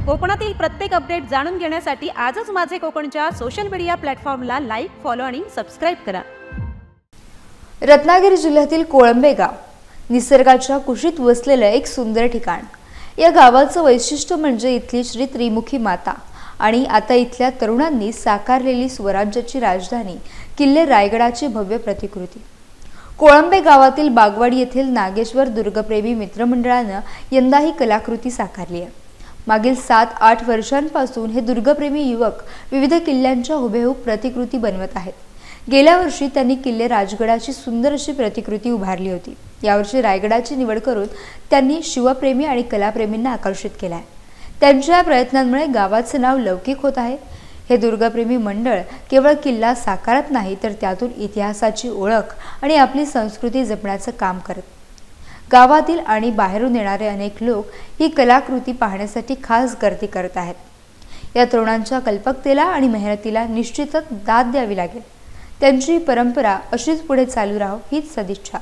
कोकणातील प्रत्येक अपडेट जाणून घेण्यासाठी आजच माझे कोकणच्या सोशल मीडिया प्लॅटफॉर्मला लाईक, फॉलो आणि सबस्क्राइब करा। रत्नागिरी जिल्ह्यातील कोळंबे गाव निसर्गाच्या कुशीत वसलेलं एक सुंदर ठिकाण। या गावाचं वैशिष्ट्य म्हणजे इथली श्री त्रिमुखी माता आणि आता इथल्या तरुणांनी साकारलेली स्वराज्याची राजधानी किल्ले रायगडाची भव्य प्रतिकृती। कोळंबे गावातील बागवाडी येथील नागेश्वर दुर्गप्रेमी मित्रमंडळानं यंदा ही कलाकृती साकारली आहे। मागील 7-8 वर्षांपासून हे दुर्गप्रेमी युवक विविध किल्ल्यांच्या हुबेहूब प्रतिकृती बनवत आहेत। गेल्या वर्षी त्यांनी किल्ले राजगडाची सुंदर अशी प्रतिकृती उभारली होती। यावर्षी रायगडाची निवड करून त्यांनी शिवप्रेमी आणि कलाप्रेमींना आकर्षित केले आहे। त्यांच्या या प्रयत्नांमुळे गावाचे नाव लौकिक होत आहे। हे दुर्गप्रेमी मंडळ केवळ किल्ला साकारत नाही तर त्यातून इतिहासाची ओळख आणि आपली संस्कृती जपण्याचं काम करत। गावातील आणि बाहेरून येणारे अनेक लोक ही कलाकृती पाहण्यासाठी खास गर्दी करत आहेत। या तरुणांच्या कल्पकतेला आणि मेहनतीला निश्चितच दाद द्यावी लागेल। त्यांची ही परंपरा अशीच पुढे चालू राहो हीच सदिच्छा।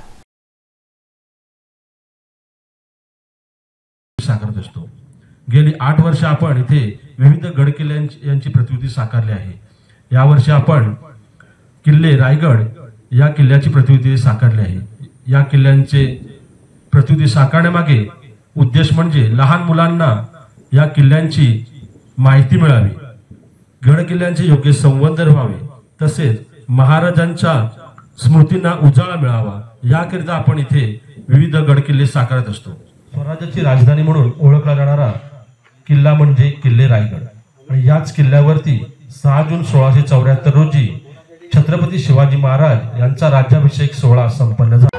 साकारत असतो। गेली 8 वर्ष आपण इथे विविध गडकिल्ल्यांची प्रतिकृती साकारली आहे। या वर्षी आपण किल्ले रायगड या किल्ल्याची प्रतिकृती साकारली आहे। या किल्ल्यांचे प्रतिकृती साकारण्यामागे उद्देश म्हणजे लहान मुलांना या किल्ल्यांची माहिती मिळावी, गड किल्ल्यांचे योग्य संवर्धन व्हावे, तसेच महाराजांच्या स्मृतींना उजाळा मिळावा याकरिता आपण इथे विविध गड किल्ले साकारत असतो। स्वराज्याची राजधानी म्हणून ओळखला जाणारा किल्ला म्हणजे किल्ले रायगड आणि याच किल्ल्यावरती 6 जून 1674 रोजी छत्रपती शिवाजी महाराज यांचा राज्याभिषेक सोहळा संपन्न झाला।